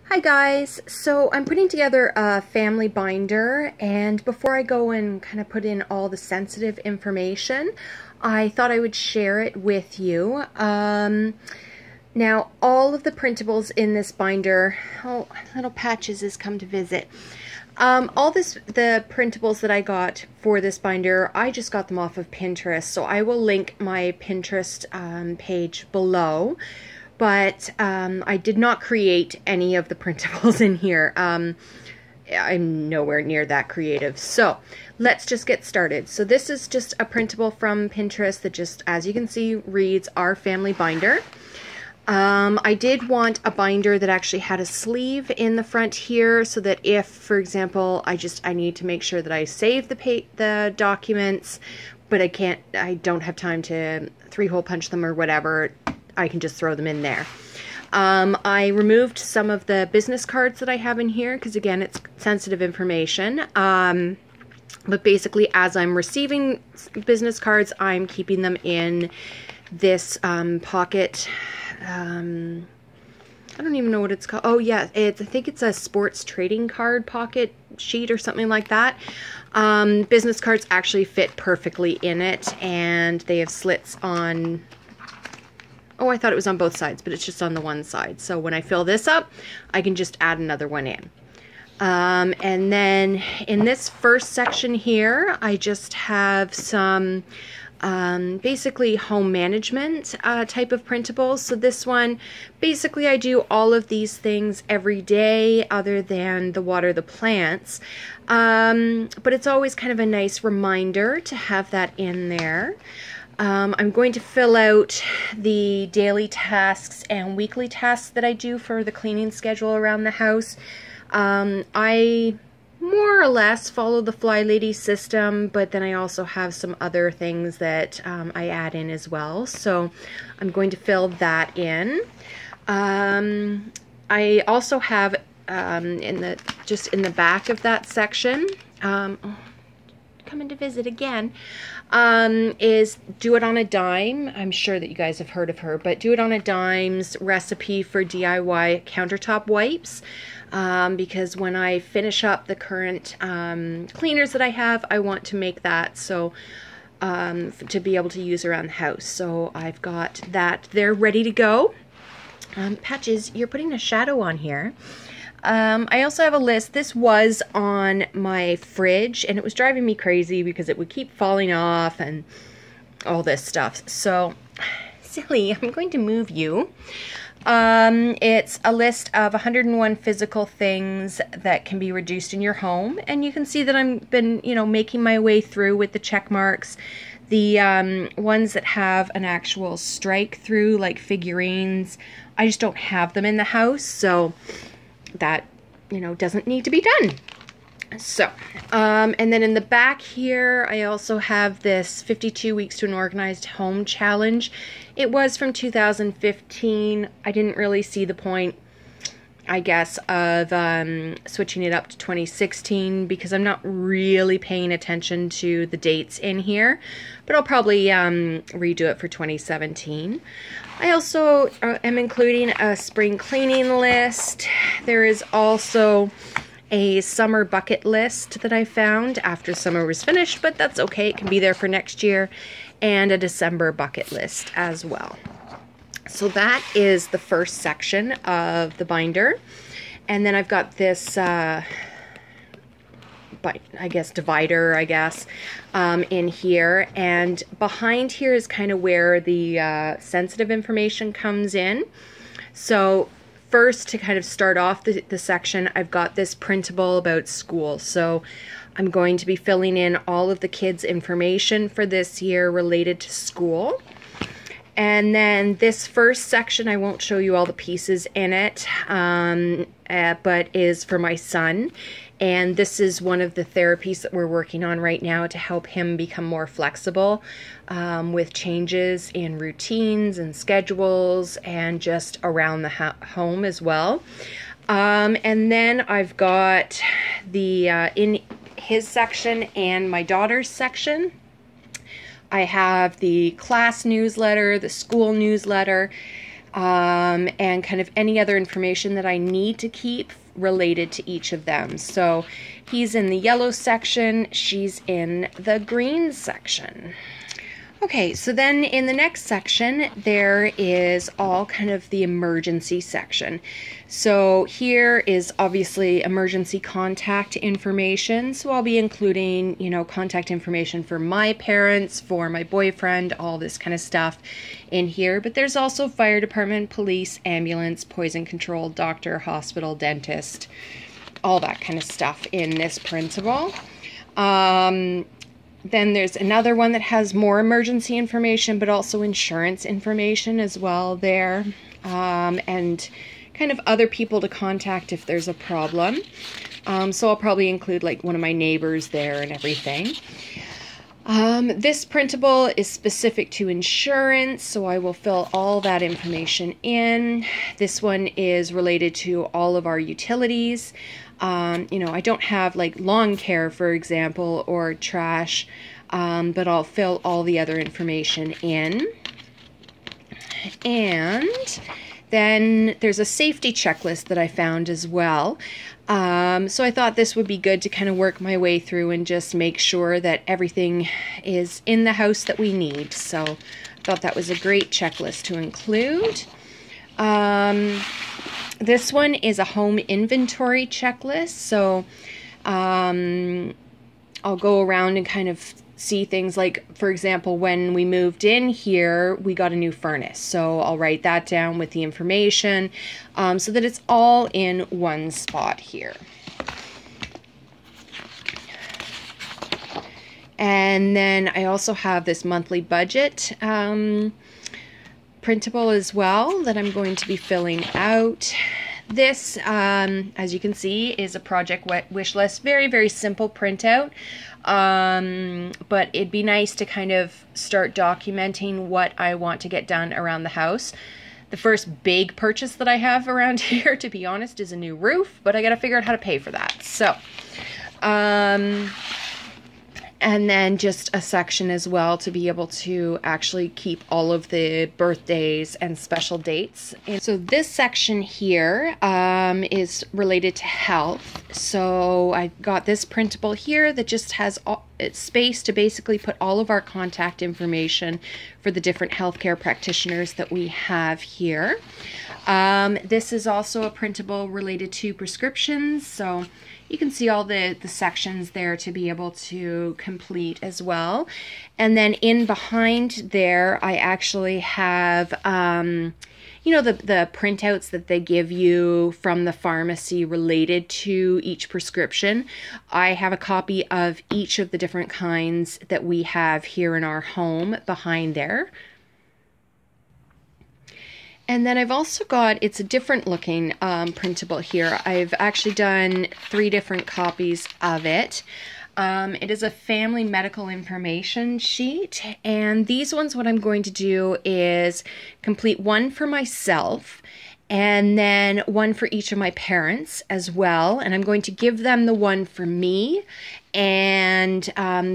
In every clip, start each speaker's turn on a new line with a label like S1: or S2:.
S1: Hi guys, so I'm putting together a family binder, and before I go and kind of put in all the sensitive information, I thought I would share it with you. Now all of the printables in this binder, oh, little Patches has come to visit. The printables that I got for this binder, I just got them off of Pinterest, so I will link my Pinterest page below. But I did not create any of the printables in here. I'm nowhere near that creative. So let's just get started. So this is just a printable from Pinterest that just, as you can see, reads Our Family Binder. I did want a binder that actually had a sleeve in the front here, so that if, for example, I need to make sure that I save the documents, but I don't have time to 3-hole punch them or whatever, I can just throw them in there. I removed some of the business cards that I have in here because, again, it's sensitive information. But basically, as I'm receiving business cards, I'm keeping them in this pocket. I don't even know what it's called. Oh yeah, I think it's a sports trading card pocket sheet or something like that. Business cards actually fit perfectly in it, and they have slits on... Oh, I thought it was on both sides, but it's just on the one side. So when I fill this up, I can just add another one in. And then in this first section here, I just have some basically home management type of printables. So this one, basically I do all of these things every day other than the water the plants. But it's always kind of a nice reminder to have that in there. I'm going to fill out the daily tasks and weekly tasks that I do for the cleaning schedule around the house. I more or less follow the Fly Lady system, but then I also have some other things that I add in as well. So I'm going to fill that in. I also have in the back of that section, coming to visit again, is Do It on a Dime. I'm sure that you guys have heard of her, but Do It on a Dime's recipe for DIY countertop wipes. Because when I finish up the current cleaners that I have, I want to make that so to be able to use around the house. So I've got that there ready to go. Patches, you're putting a shadow on here. I also have a list. This was on my fridge, and it was driving me crazy because it would keep falling off and all this stuff. So, silly, I'm going to move you. It's a list of 101 physical things that can be reduced in your home, and you can see that I've been, making my way through with the check marks. The ones that have an actual strike through, like figurines, I just don't have them in the house, so that, doesn't need to be done. So, and then in the back here, I also have this 52 Weeks to an Organized Home Challenge. It was from 2015. I didn't really see the point, I guess, of switching it up to 2016 because I'm not really paying attention to the dates in here, but I'll probably redo it for 2017. I also am including a spring cleaning list. There is also a summer bucket list that I found after summer was finished, but that's okay. It can be there for next year, and a December bucket list as well. So that is the first section of the binder. And then I've got this, divider, in here. And behind here is kind of where the sensitive information comes in. So first, to kind of start off the section, I've got this printable about school. So I'm going to be filling in all of the kids' information for this year related to school. And then this first section, I won't show you all the pieces in it, but is for my son. And this is one of the therapies that we're working on right now to help him become more flexible with changes in routines and schedules and just around the home as well. And then I've got the in his section and my daughter's section. I have the class newsletter, the school newsletter, and kind of any other information that I need to keep related to each of them. So he's in the yellow section, she's in the green section. Okay, so then in the next section, there is all kind of the emergency section. So here is obviously emergency contact information. So I'll be including, you know, contact information for my parents, for my boyfriend, all this kind of stuff in here. But there's also fire department, police, ambulance, poison control, doctor, hospital, dentist, all that kind of stuff in this printable. Then there's another one that has more emergency information, but also insurance information as well there, and kind of other people to contact if there's a problem. So I'll probably include like one of my neighbors there and everything. This printable is specific to insurance, so I will fill all that information in. This one is related to all of our utilities. You know, I don't have like lawn care, for example, or trash, but I'll fill all the other information in. And then there's a safety checklist that I found as well. So I thought this would be good to kind of work my way through and just make sure that everything is in the house that we need. So I thought that was a great checklist to include. This one is a home inventory checklist. So I'll go around and kind of see things like, for example, when we moved in here, we got a new furnace. So I'll write that down with the information so that it's all in one spot here. And then I also have this monthly budget printable as well that I'm going to be filling out. This, as you can see, is a project wish list. Very, very simple printout. But it'd be nice to kind of start documenting what I want to get done around the house. The first big purchase that I have around here, to be honest, is a new roof, but I gotta figure out how to pay for that. So, and then just a section as well to be able to actually keep all of the birthdays and special dates. And so this section here is related to health. So I got this printable here that just has it's space to basically put all of our contact information for the different healthcare practitioners that we have here. This is also a printable related to prescriptions. So you can see all the sections there to be able to complete as well. And then in behind there, I actually have, you know, the printouts that they give you from the pharmacy related to each prescription. I have a copy of each of the different kinds that we have here in our home behind there. And then I've also got, it's a different looking printable here. I've actually done 3 different copies of it. It is a family medical information sheet, and these ones, what I'm going to do is complete one for myself and then one for each of my parents as well. And I'm going to give them the one for me, and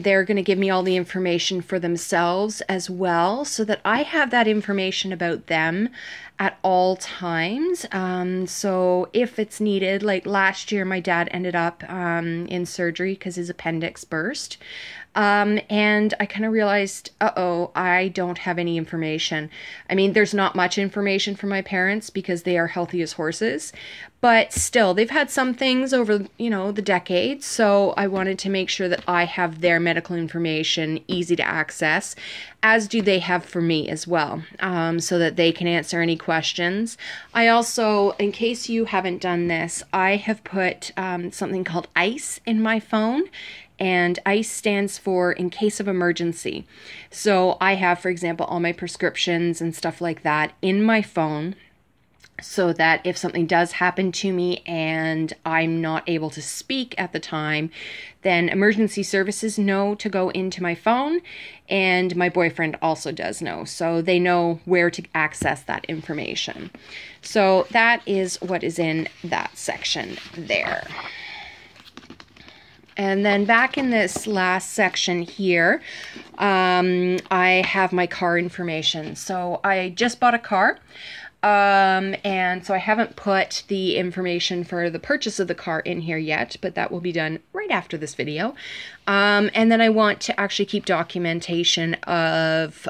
S1: they're going to give me all the information for themselves as well, so that I have that information about them at all times. So if it's needed, like last year my dad ended up in surgery because his appendix burst. And I kind of realized, uh-oh, I don't have any information. I mean, there's not much information for my parents because they are healthy as horses, but still, they've had some things over, you know, the decades, so I wanted to make sure that I have their medical information easy to access, as do they have for me as well, so that they can answer any questions. I also, in case you haven't done this, I have put something called ICE in my phone. And ICE stands for in case of emergency. So I have, for example, all my prescriptions and stuff like that in my phone, so that if something does happen to me and I'm not able to speak at the time, then emergency services know to go into my phone, and my boyfriend also does know. So they know where to access that information. So that is what is in that section there. And then back in this last section here, I have my car information. So I just bought a car. And so I haven't put the information for the purchase of the car in here yet, but that will be done right after this video. And then I want to actually keep documentation of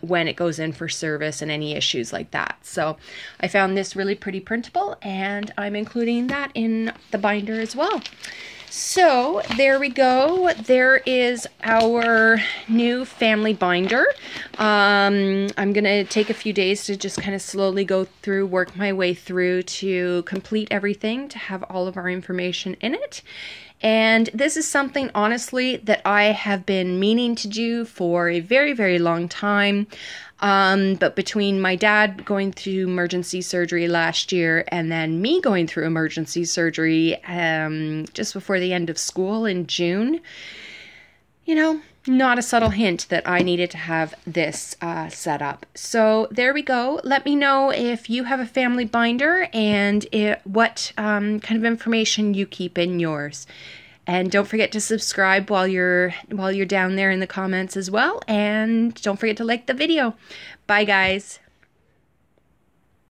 S1: when it goes in for service and any issues like that. So I found this really pretty printable, and I'm including that in the binder as well. So there we go. There is our new family binder. I'm going to take a few days to just kind of slowly go through, work my way through to complete everything, to have all of our information in it. And this is something, honestly, that I have been meaning to do for a very, very long time. But between my dad going through emergency surgery last year and then me going through emergency surgery just before the end of school in June, you know, not a subtle hint that I needed to have this set up. So there we go. Let me know if you have a family binder and what kind of information you keep in yours. And don't forget to subscribe while you're down there in the comments as well. And don't forget to like the video. Bye, guys.